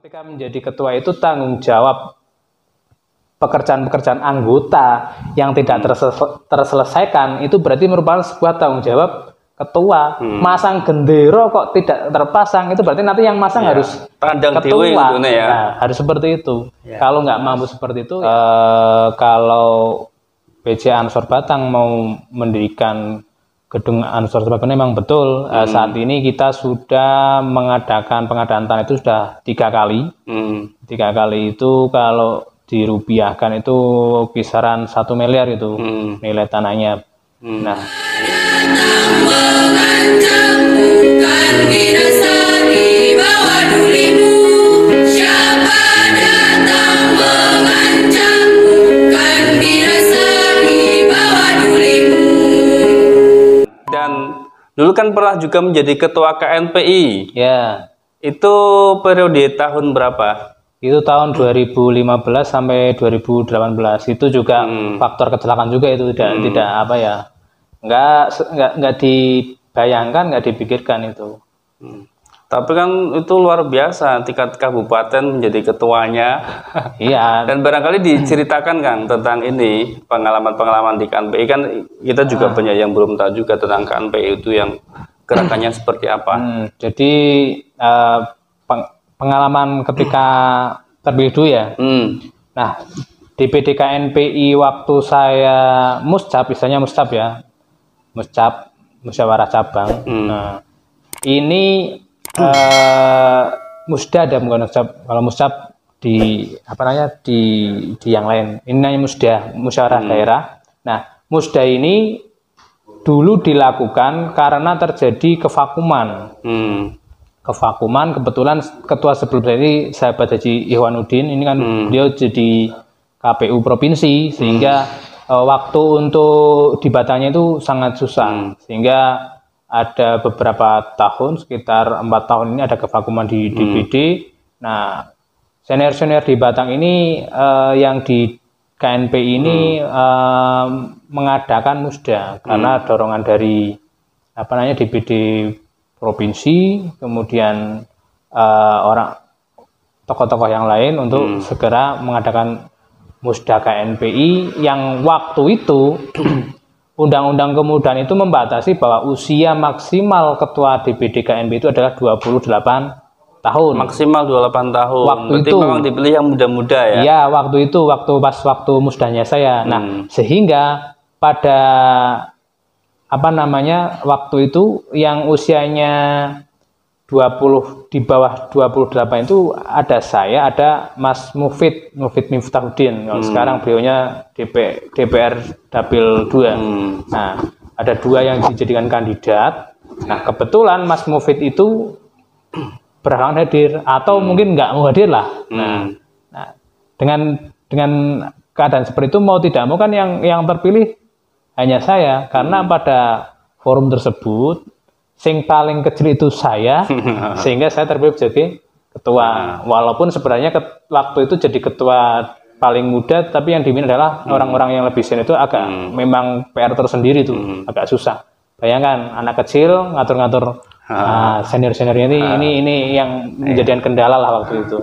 Ketika menjadi ketua itu tanggung jawab pekerjaan-pekerjaan anggota yang tidak terselesaikan itu berarti merupakan sebuah tanggung jawab ketua. Masang gendera kok tidak terpasang itu berarti nanti yang masang harus ketua. Nah, harus seperti itu. Kalau nggak mampu seperti itu, kalau PJ Ansor Batang mau mendirikan gedung Ansor Batang memang betul. Saat ini kita sudah mengadakan pengadaan tanah itu sudah 3 kali. 3 kali itu kalau dirupiahkan itu kisaran 1 miliar itu nilai tanahnya. Nah, dulu kan pernah juga menjadi ketua KNPI. Ya. Itu periode tahun berapa? Itu tahun 2015 sampai 2018. Itu juga faktor kecelakaan juga itu tidak apa ya. Enggak dibayangkan, enggak dipikirkan itu. Tapi kan itu luar biasa tingkat kabupaten menjadi ketuanya. Iya. Dan barangkali diceritakan Kang tentang ini pengalaman-pengalaman di KNPI kan kita juga banyak yang belum tahu juga tentang KNPI itu yang gerakannya seperti apa. Jadi pengalaman ketika terpilih dulu ya. Nah, DPD KNPI waktu saya muscap, misalnya muscap ya. Muscap, musyawarah cabang. Nah, ini musda ada bukan muscap. Kalau muscap di apa namanya di yang lain. Ini namanya musda, musyawarah daerah. Nah, musda ini dulu dilakukan karena terjadi kevakuman. Kevakuman, kebetulan ketua sebelum saya ini sahabat Haji Ihwanuddin, ini kan beliau jadi KPU provinsi, sehingga waktu untuk dibatanya itu sangat susah, sehingga ada beberapa tahun, sekitar 4 tahun ini ada kevakuman di DPD. Nah, senior-senior di Batang ini yang di KNPI ini mengadakan musda karena dorongan dari apa namanya DPD provinsi, kemudian orang tokoh-tokoh yang lain untuk segera mengadakan musda KNPI yang waktu itu Undang-Undang Kemudahan itu membatasi bahwa usia maksimal ketua DPD KNPI itu adalah 28 tahun. Maksimal 28 tahun. Waktu berarti itu memang dipilih yang muda-muda ya? Iya, waktu itu waktu musdanya saya. Nah, sehingga pada apa namanya waktu itu yang usianya 20 di bawah 28 itu ada saya, ada Mas Mufid Miftahuddin. Sekarang beliaunya DPR Dapil 2. Nah, ada 2 yang dijadikan kandidat. Nah, kebetulan Mas Mufid itu berhalangan hadir atau mungkin nggak mau hadir lah. Nah, dengan keadaan seperti itu mau tidak mau kan yang terpilih hanya saya, karena pada forum tersebut sing paling kecil itu saya, sehingga saya terpilih jadi ketua. Walaupun sebenarnya waktu itu jadi ketua paling muda, tapi yang diminta adalah orang-orang yang lebih senior itu agak memang PR tersendiri tuh, agak susah. Bayangkan anak kecil ngatur-ngatur senior-seniornya ini yang menjadikan kendala lah waktu itu.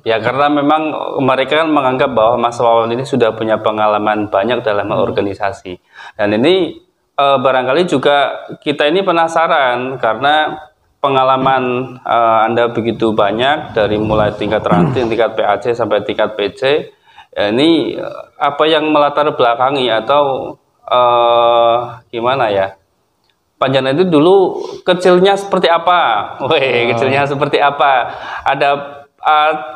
Ya karena memang mereka kan menganggap bahwa Mas Wawan ini sudah punya pengalaman banyak dalam organisasi, dan ini barangkali juga kita ini penasaran karena pengalaman Anda begitu banyak dari mulai tingkat ranting, tingkat PAC sampai tingkat PC. Ini apa yang melatar belakangi atau gimana ya? Panjenengan itu dulu kecilnya seperti apa? Kecilnya seperti apa? Ada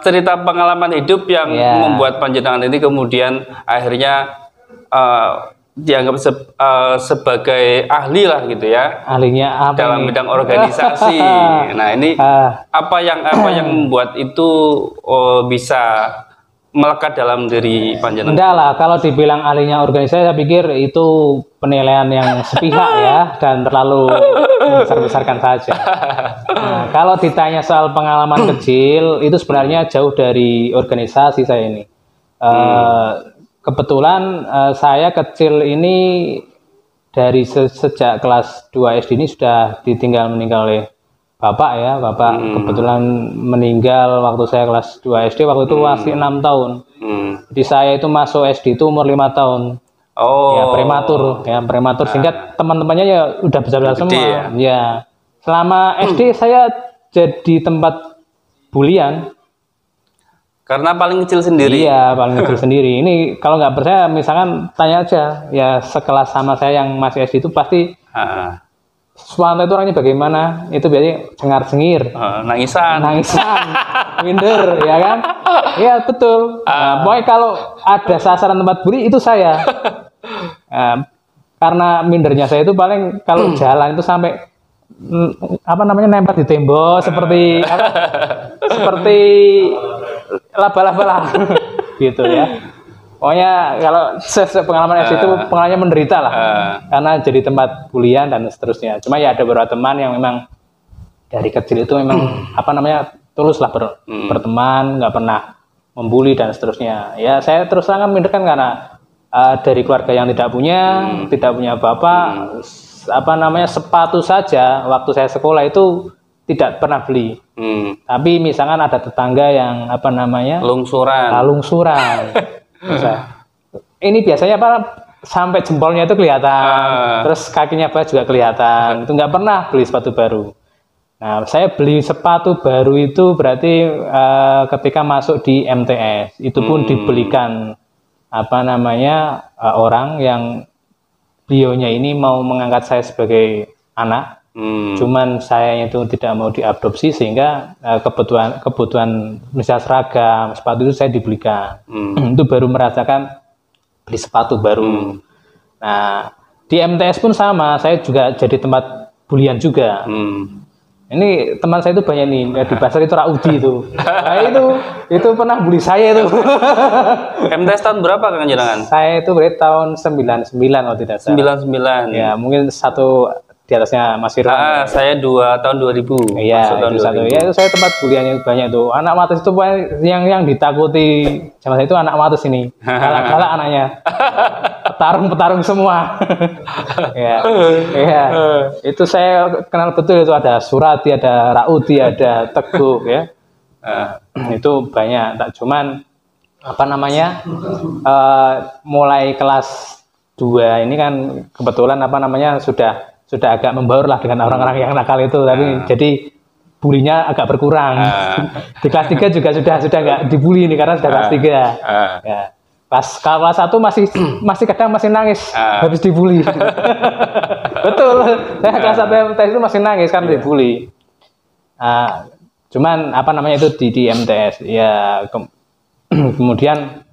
cerita pengalaman hidup yang membuat panjenengan ini kemudian akhirnya dianggap sebagai ahli lah gitu ya, ahlinya apa dalam bidang organisasi. Nah ini apa yang membuat itu bisa melekat dalam diri panjenengan? Enggak lah, kalau dibilang ahlinya organisasi saya pikir itu penilaian yang sepihak ya, dan terlalu membesar-besarkan saja. Nah, kalau ditanya soal pengalaman kecil, itu sebenarnya jauh dari organisasi saya ini. Kebetulan saya kecil ini dari sejak kelas 2 SD ini sudah ditinggal meninggal oleh bapak ya, bapak kebetulan meninggal waktu saya kelas 2 SD, waktu itu masih 6 tahun. Jadi saya itu masuk SD itu umur 5 tahun. Oh. Ya prematur sehingga teman-temannya ya udah besar-besar semua. Ya. Selama SD saya jadi tempat bulian. Karena paling kecil sendiri. Iya, paling kecil sendiri. Ini kalau nggak percaya, misalkan tanya aja, ya sekelas sama saya yang masih SD itu pasti Suwanto itu orangnya bagaimana? Itu biasanya cengar-cengir, nangisan, minder, ya kan? Iya betul. Nah, pokoknya kalau ada sasaran tempat bully itu saya. Karena mindernya saya itu paling kalau jalan itu sampai nempel di tembok seperti seperti laba-laba lah gitu ya. Pokoknya kalau pengalaman SD itu pengalamannya menderita lah karena jadi tempat bulian dan seterusnya. Cuma ya ada beberapa teman yang memang dari kecil itu memang tulus lah berteman, nggak pernah membuli dan seterusnya. Ya saya terus terang minder kan karena dari keluarga yang tidak punya bapak, sepatu saja waktu saya sekolah itu tidak pernah beli. Tapi misalkan ada tetangga yang lungsuran. Ini biasanya sampai jempolnya itu kelihatan, terus kakinya juga kelihatan. Itu nggak pernah beli sepatu baru. Nah, saya beli sepatu baru itu berarti ketika masuk di MTS. Itu pun dibelikan orang yang beliaunya ini mau mengangkat saya sebagai anak. Cuman saya itu tidak mau diadopsi sehingga kebutuhan misal seragam, sepatu itu saya dibelikan. Itu baru merasakan beli sepatu baru. Nah, di MTS pun sama, saya juga jadi tempat bulian juga. Ini teman saya itu banyak nih, di pasar itu Raudi itu. Nah, itu pernah bully saya itu. MTS tahun berapa Kang Jenengan? Saya itu berarti tahun 99 kalau tidak salah. 99. Ya, mungkin satu di atasnya Mas Firman. Saya tahun 2000. Iya, itu satu. Ya, itu saya tempat buliannya banyak tuh. Anak Matus itu yang ditakuti zaman saya itu anak Matus ini. Galak-galak anaknya. Petarung semua. Ya. Itu saya kenal betul, itu ada Surati, ada Raudi, ada Teguh ya. Itu banyak. Tak cuman mulai kelas 2 ini kan kebetulan sudah agak membaur lah dengan orang-orang yang nakal itu, tapi jadi bulinya agak berkurang. Di kelas 3 juga sudah nggak dibully ini karena sudah kelas 3. Ya. Kelas 1 masih kadang masih nangis habis dibully. Betul. Saya kelas 1 MTS itu masih nangis kan dibully. Cuman itu di MTS. Ya kemudian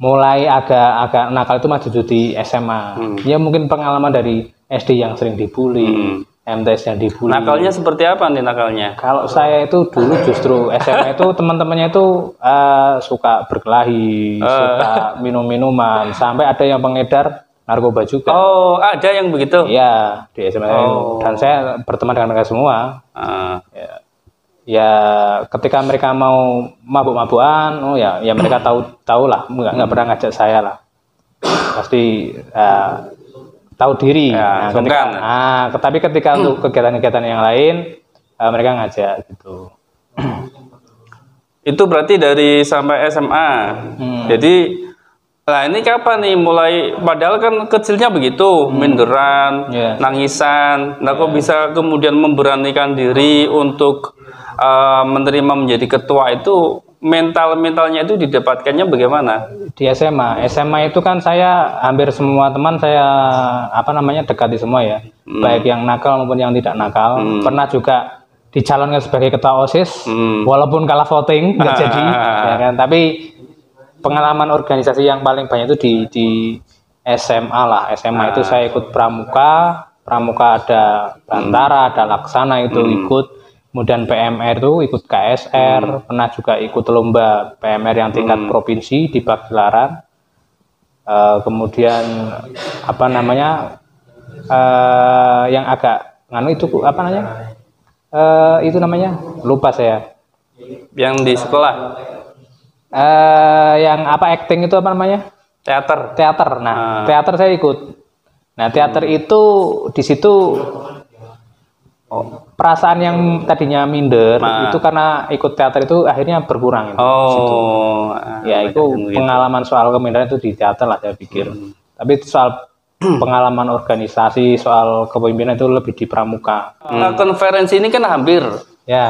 mulai agak nakal itu maju di SMA. Ya mungkin pengalaman dari SD yang sering dibully, MTS yang dibully. Nakalnya seperti apa nih nakalnya? Kalau saya itu dulu justru SMA itu teman-temannya itu suka berkelahi, suka minum-minuman, sampai ada yang pengedar narkoba juga. Oh, ada yang begitu? Iya, di SMA. Dan saya berteman dengan mereka semua. Ya, ketika mereka mau mabuk-mabukan, ya mereka tahu lah, nggak pernah ngajak saya lah. Pasti tahu diri. Tapi ketika untuk kegiatan-kegiatan yang lain mereka ngajak gitu. Itu berarti dari sampai SMA. Jadi ini kapan nih mulai, padahal kan kecilnya begitu, minderan, nangisan. Nah, kok bisa kemudian memberanikan diri untuk menerima menjadi ketua itu? Mentalnya itu didapatkannya bagaimana? Di SMA itu kan saya hampir semua teman saya dekati semua ya, baik yang nakal maupun yang tidak nakal. Pernah juga dicalonkan sebagai ketua OSIS, walaupun kalah voting nggak jadi, ya kan. Tapi pengalaman organisasi yang paling banyak itu di SMA lah. SMA itu saya ikut pramuka ada Bantara, ada Laksana itu ikut. Kemudian PMR itu ikut KSR, pernah juga ikut lomba PMR yang tingkat provinsi di Pagelaran. Kemudian yang agak itu namanya lupa saya. Yang di sekolah? Yang acting itu apa namanya? Teater. Nah, teater saya ikut. Nah, teater itu di situ perasaan yang tadinya minder itu karena ikut teater itu akhirnya berkurang. Ya itu pengalaman soal keminderan itu di teater lah saya pikir. Tapi soal pengalaman organisasi, soal kepemimpinan itu lebih di pramuka. Nah, konferensi ini kan hampir,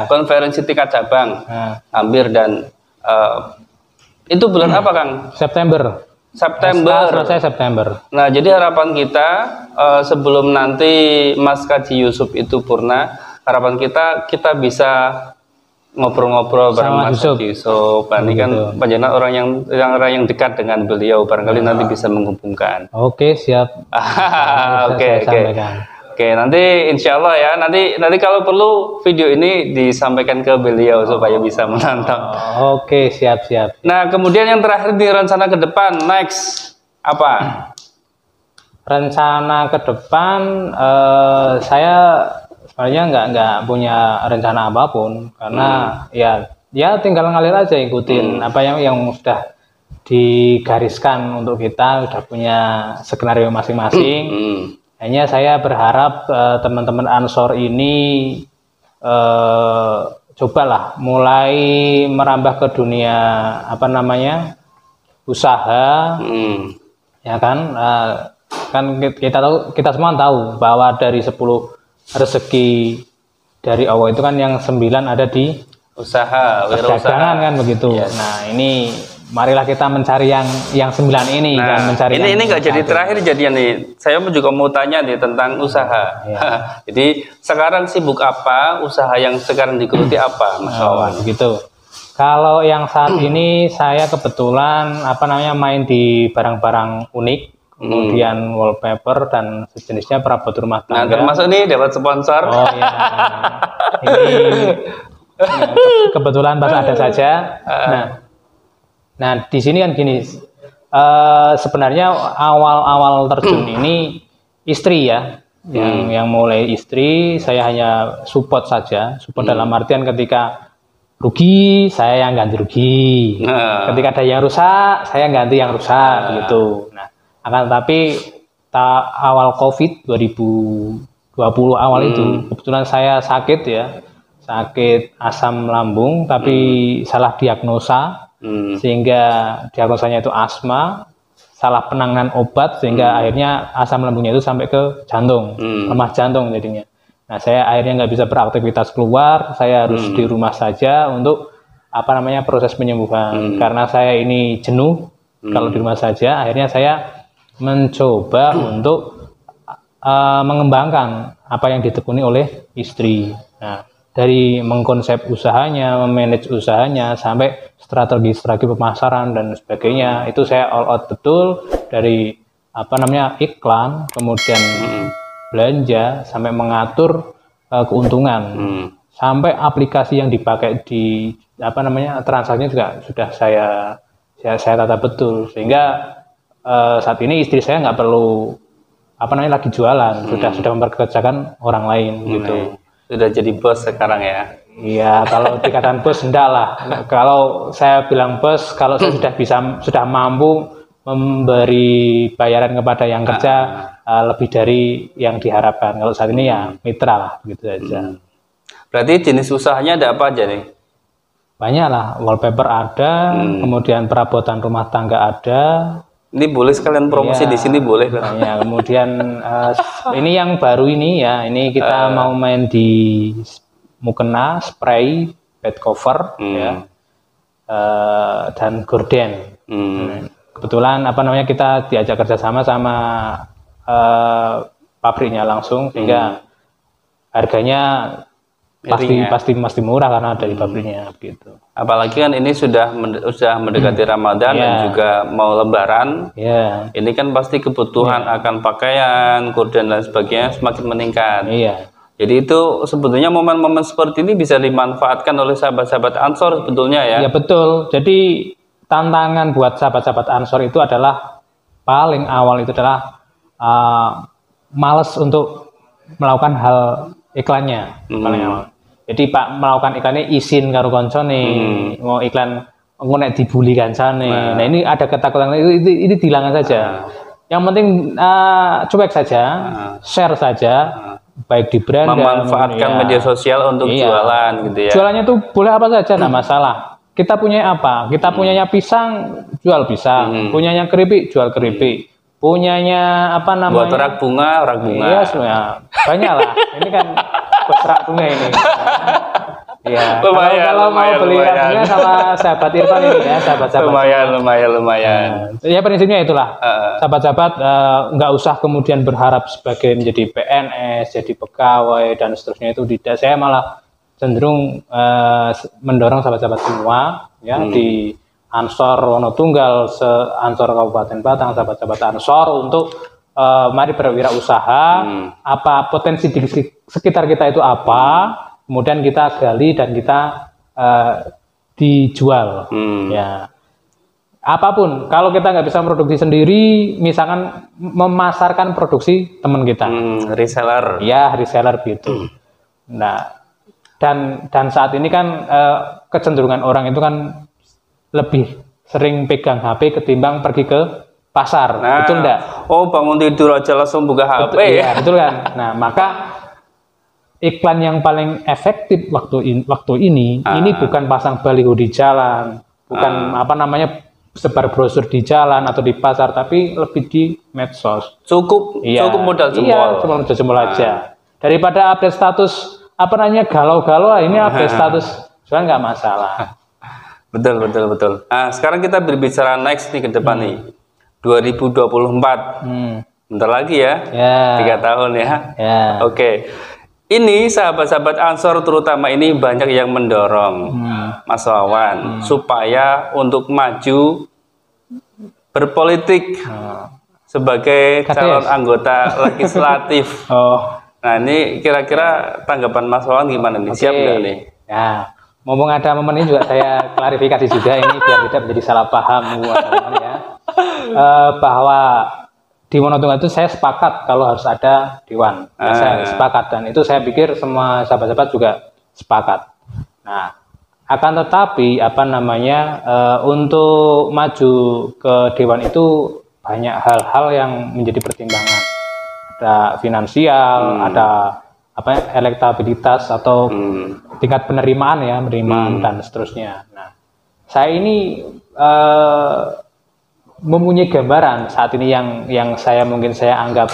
konferensi tingkat cabang, hampir dan itu bulan apa Kang? September. Selesai September. Nah, jadi harapan kita sebelum nanti Mas Kaji Yusuf itu purna, harapan kita bisa ngobrol-ngobrol bareng Mas Kaji Yusuf. Ini kan panjenengan orang yang dekat dengan beliau, barangkali nanti bisa menghubungkan. Oke, siap. Oke, nanti insya Allah ya, nanti kalau perlu video ini disampaikan ke beliau supaya bisa menonton. Oke, siap. Nah, kemudian yang terakhir di rencana ke depan, next apa? Rencana ke depan, saya sebenarnya nggak punya rencana apapun, karena ya tinggal ngalir aja, ikutin apa yang sudah digariskan untuk kita, sudah punya skenario masing-masing. Hanya saya berharap teman-teman Ansor ini cobalah mulai merambah ke dunia usaha, ya kan? Kan kita semua tahu bahwa dari 10 rezeki dari Allah itu kan yang 9 ada di usaha, perdagangan kan begitu. Nah ini marilah kita mencari yang 9 ini, kan mencari ini nggak jadi terakhir jadinya nih. Saya juga mau tanya nih tentang usaha. Jadi sekarang sibuk apa? Usaha yang sekarang digeluti apa, Mas Wawan? Begitu. Kalau yang saat ini saya kebetulan main di barang-barang unik, kemudian wallpaper dan sejenisnya perabot rumah tangga. Nah, termasuk nih dapat sponsor. Oh iya. Ini kebetulan baru ada saja. Nah, di sini kan gini, sebenarnya awal terjun ini istri ya, yang mulai istri, saya hanya support saja, dalam artian ketika rugi, saya yang ganti rugi, ketika ada yang rusak, saya ganti yang rusak, begitu. Nah, akan tetapi awal COVID 2020 awal itu, kebetulan saya sakit asam lambung, tapi salah diagnosa. Sehingga diagnosanya itu asma, salah penanganan obat sehingga akhirnya asam lambungnya itu sampai ke jantung, lemah jantung jadinya. Nah, saya akhirnya nggak bisa beraktivitas keluar, saya harus di rumah saja untuk proses penyembuhan. Karena saya ini jenuh kalau di rumah saja, akhirnya saya mencoba untuk mengembangkan apa yang ditekuni oleh istri. Nah, dari mengkonsep usahanya, memanage usahanya, sampai strategi pemasaran dan sebagainya, itu saya all out betul, dari iklan, kemudian belanja, sampai mengatur keuntungan, sampai aplikasi yang dipakai di transaksinya juga sudah saya tata betul, sehingga saat ini istri saya nggak perlu lagi jualan, sudah memperkerjakan orang lain gitu. Sudah jadi bos sekarang ya? Iya, kalau dikatakan bos enggak lah. Kalau saya bilang bos, kalau saya sudah mampu memberi bayaran kepada yang kerja lebih dari yang diharapkan. Kalau saat ini ya mitra lah, begitu saja. Berarti jenis usahanya ada apa aja nih? Banyak lah, wallpaper ada, kemudian perabotan rumah tangga ada. Ini boleh sekalian promosi di sini boleh lah. Ya, kemudian ini yang baru ini ya, ini kita mau main di mukena, spray, bed cover, dan gorden. Kebetulan kita diajak kerjasama sama pabriknya langsung, sehingga harganya pasti murah karena dari pabriknya gitu. Apalagi kan ini sudah mendekati Ramadan dan juga mau Lebaran. Ini kan pasti kebutuhan akan pakaian, gorden dan sebagainya semakin meningkat. Jadi itu sebetulnya momen-momen seperti ini bisa dimanfaatkan oleh sahabat-sahabat Ansor sebetulnya ya. Ya betul. Jadi tantangan buat sahabat-sahabat Ansor itu adalah paling awal itu adalah males untuk melakukan hal iklannya paling awal. Jadi Pak melakukan iklannya izin karo koncone, mau iklan nek dibully kancane. Nah ini ada ketakutan itu dihilangkan saja. Yang penting cuek saja, share saja, baik di beranda, memanfaatkan media sosial untuk jualan gitu ya. Jualannya tuh boleh apa saja, nggak masalah. Kita punya apa? Kita punyanya pisang, jual pisang. Punyanya keripik, jual keripik. Punyanya apa namanya? Buat rak bunga. Iya, semuanya banyak lah. Ini kan buat rak bunga ini. Ya, kalau mau beli raknya sama sahabat Irfan ini ya, sahabat-sahabat. Lumayan. Ya prinsipnya itulah. Sahabat-sahabat nggak usah kemudian berharap sebagai menjadi PNS, jadi pegawai dan seterusnya itu tidak. Saya malah cenderung mendorong sahabat-sahabat semua ya di Ansor Wonotunggal, Ansor Kabupaten Batang, sahabat-sahabat Ansor untuk mari berwirausaha. Apa potensi di sekitar kita itu apa? Kemudian kita gali dan kita dijual, ya apapun. Kalau kita nggak bisa produksi sendiri, misalkan memasarkan produksi teman kita, reseller, ya reseller gitu. Nah, dan saat ini kan kecenderungan orang itu kan lebih sering pegang HP ketimbang pergi ke pasar, betul enggak? Oh, bangun tidur aja langsung buka HP betul, ya, betul kan? Nah, maka iklan yang paling efektif waktu ini bukan pasang baliho di jalan, bukan apa namanya sebar brosur di jalan atau di pasar, tapi lebih di medsos. Cukup modal jempol. Iya, cuma modal jempol aja. Daripada update status apa namanya galau-galau, ini update status jualan nggak masalah. Betul. Nah, sekarang kita berbicara next nih ke depan nih, 2024. Bentar lagi ya, 3 tahun ya. Oke. Ini sahabat-sahabat Ansor terutama ini banyak yang mendorong Mas Wawan supaya untuk maju berpolitik sebagai calon anggota legislatif. Nah, ini kira-kira tanggapan Mas Wawan gimana nih? Siap nggak nih? Ya, ngomong ada momen ini juga saya klarifikasi juga ini biar tidak menjadi salah paham ya. Bahwa di Wonotunggal itu saya sepakat kalau harus ada dewan. Saya sepakat dan itu saya pikir semua sahabat-sahabat juga sepakat. Nah, akan tetapi apa namanya untuk maju ke dewan itu banyak hal-hal yang menjadi pertimbangan. Ada finansial, ada elektabilitas atau tingkat penerimaan ya, dan seterusnya. Nah, saya ini mempunyai gambaran saat ini yang saya anggap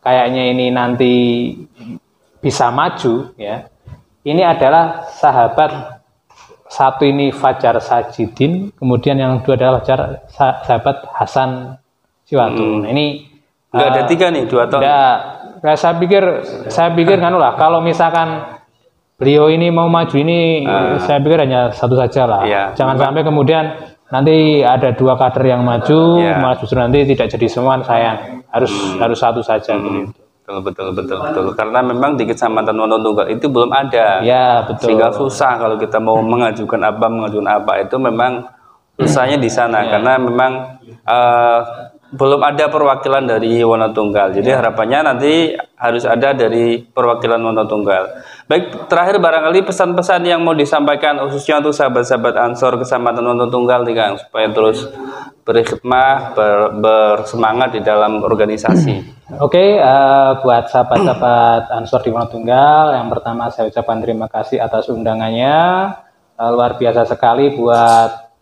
kayaknya ini nanti bisa maju ya. Ini adalah sahabat satu ini Fajar Sajidin, kemudian yang dua adalah sahabat Hasan Siwatu. Nah, ini nggak ada 3 nih, 2 tahun. Saya pikir kan lah kalau misalkan beliau ini mau maju ini, saya pikir hanya satu saja lah. Jangan sampai kemudian nanti ada 2 kader yang maju, malah justru nanti tidak jadi semua, sayang. Harus satu saja. Betul. Karena memang di Kecamatan Wonotunggal itu belum ada. Ya, betul. Sehingga susah kalau kita mau mengajukan apa itu memang susahnya di sana karena memang belum ada perwakilan dari Wonotunggal. Jadi harapannya nanti harus ada dari perwakilan Wonotunggal. Baik, terakhir barangkali pesan-pesan yang mau disampaikan khususnya untuk sahabat-sahabat Ansor Kecamatan Wonotunggal nih Kang, supaya terus berkhidmah, bersemangat di dalam organisasi. Oke, buat sahabat-sahabat Ansor di Wonotunggal, yang pertama saya ucapkan terima kasih atas undangannya. Luar biasa sekali buat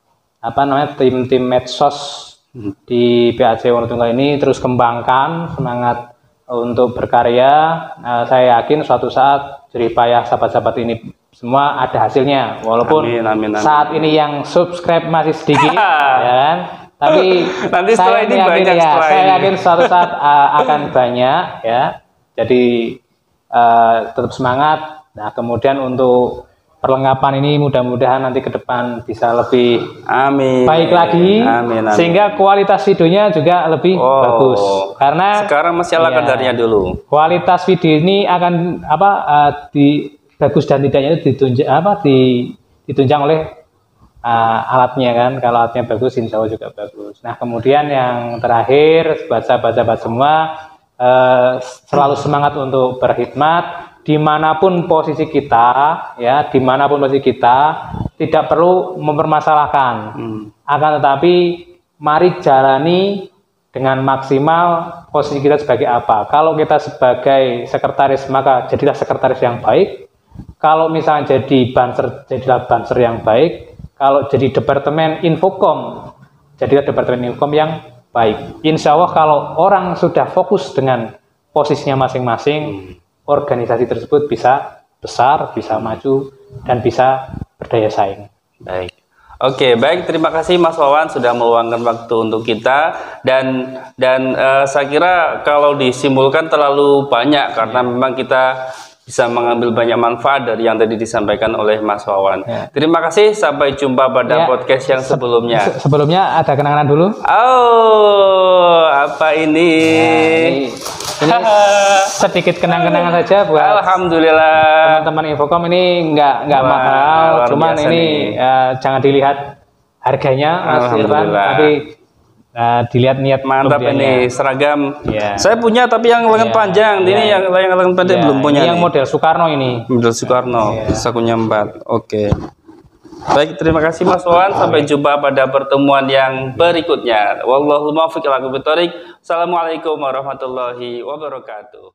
tim-tim medsos di PAC Wonotunggal ini, terus kembangkan semangat untuk berkarya. Saya yakin suatu saat jerih payah sahabat-sahabat ini semua ada hasilnya, walaupun amin. Saat ini yang subscribe masih sedikit ya kan, tapi nanti setelah ini banyak saya yakin suatu saat akan banyak ya. Jadi tetap semangat. Nah, kemudian untuk perlengkapan ini mudah-mudahan nanti ke depan bisa lebih baik lagi, sehingga kualitas videonya juga lebih bagus. Karena sekarang masih ala kadarnya dulu. Kualitas video ini akan bagus dan tidaknya itu ditunjang oleh alatnya kan. Kalau alatnya bagus, insya Allah juga bagus. Nah, kemudian yang terakhir buat sahabat-sahabat semua, selalu semangat untuk berkhidmat. Dimanapun posisi kita, tidak perlu mempermasalahkan. Akan tetapi, mari jalani dengan maksimal posisi kita sebagai apa. Kalau kita sebagai sekretaris, maka jadilah sekretaris yang baik. Kalau misalnya jadi banser, jadilah banser yang baik. Kalau jadi departemen infokom, jadilah departemen infokom yang baik. Insya Allah kalau orang sudah fokus dengan posisinya masing-masing, organisasi tersebut bisa besar, bisa maju, dan bisa berdaya saing. Baik. Oke, baik. Terima kasih Mas Wawan sudah meluangkan waktu untuk kita dan saya kira kalau disimpulkan terlalu banyak karena memang kita bisa mengambil banyak manfaat dari yang tadi disampaikan oleh Mas Wawan. Ya. Terima kasih. Sampai jumpa pada podcast yang sebelumnya. Sebelumnya ada kenangan dulu. Oh, apa ini? Ini sedikit kenang-kenangan saja buat Alhamdulillah teman-teman Infokom. Ini nggak mahal, cuman ini jangan dilihat harganya Mas Irfan, tapi dilihat niat. Mantap ini seragam. Ya. Saya punya tapi yang lengan panjang. Ini yang lengan pendek belum punya. Ini yang model Soekarno ini. Model Soekarno. Sakunya 4. Oke. Baik, terima kasih Mas Wawan. Sampai jumpa pada pertemuan yang berikutnya. Wallahul muwaffiq ila aqwamit thoriq. Assalamualaikum warahmatullahi wabarakatuh.